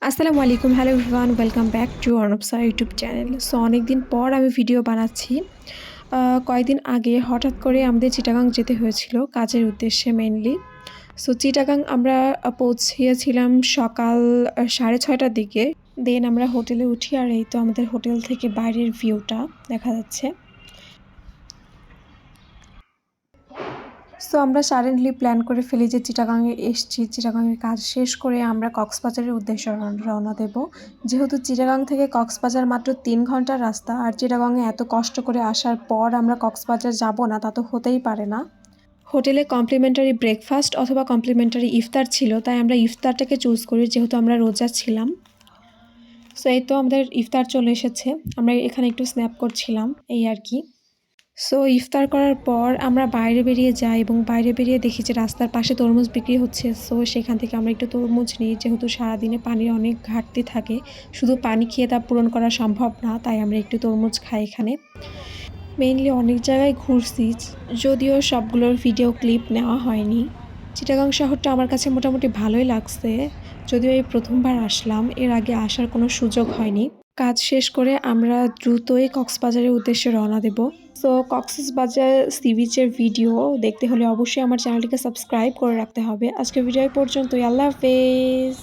আসসালামু আলাইকুম, hello everyone, welcome back to ArnobSara YouTube channel. So অনেকদিন পর আমি ভিডিও বানাচ্ছি। কয়েকদিন আগে হঠাৎ করে আমাদের চিটাগাং যেতে হয়েছিল কাজের উদ্দেশ্যে মেইনলি। সো চিটাগাং আমরা পৌঁছিয়েছিলাম সকাল 6:30টার দিকে। দেন আমরা হোটেলে উঠি আর এই তো আমাদের হোটেল থেকে বাইরের ভিউটা দেখা যাচ্ছে। সো আমরা সাডেনলি প্ল্যান করে ফেলি যে চিটাগাংয়ে এসছি, চিটাগাংয়ের কাজ শেষ করে আমরা কক্সবাজারের উদ্দেশ্যে রওনা দেব। যেহেতু চিটাগাং থেকে কক্সবাজার মাত্র 3 ঘন্টার রাস্তা, আর চিটাগাংয়ে এত কষ্ট করে আসার পর আমরা কক্সবাজার যাব না তা তো হতেই পারে না। হোটেলে কমপ্লিমেন্টারি ব্রেকফাস্ট অথবা কমপ্লিমেন্টারি ইফতার ছিল, তাই আমরা ইফতারটাকে চুজ করি যেহেতু আমরা রোজা ছিলাম। সো এই তো আমাদের ইফতার চলে এসেছে, আমরা এখানে একটু স্ন্যাপ করছিলাম এই আর কি। সো ইফতার করার পর আমরা বাইরে বেরিয়ে যাই এবং বাইরে বেরিয়ে দেখি যে রাস্তার পাশে তরমুজ বিক্রি হচ্ছে। সো সেখান থেকে আমরা একটু তরমুজ নিই, যেহেতু সারাদিনে পানির অনেক ঘাটতি থাকে, শুধু পানি খেয়ে তা পূরণ করা সম্ভব না, তাই আমরা একটু তরমুজ খাই এখানে। মেইনলি অনেক জায়গায় ঘুরছি, যদিও সবগুলোর ভিডিও ক্লিপ নেওয়া হয়নি। চিটাগাং শহরটা আমার কাছে মোটামুটি ভালোই লাগছে, যদিও এই প্রথমবার আসলাম, এর আগে আসার কোনো সুযোগ হয়নি। কাজ শেষ করে আমরা দ্রুতই কক্সবাজারের উদ্দেশ্যে রওনা দেব। সো কক্সবাজার সি বিচের ভিডিও দেখতে হলে অবশ্যই আমার চ্যানেলটিকে সাবস্ক্রাইব করে রাখতে হবে। আজকের ভিডিও পর্যন্তই, আল্লাহ হাফেজ।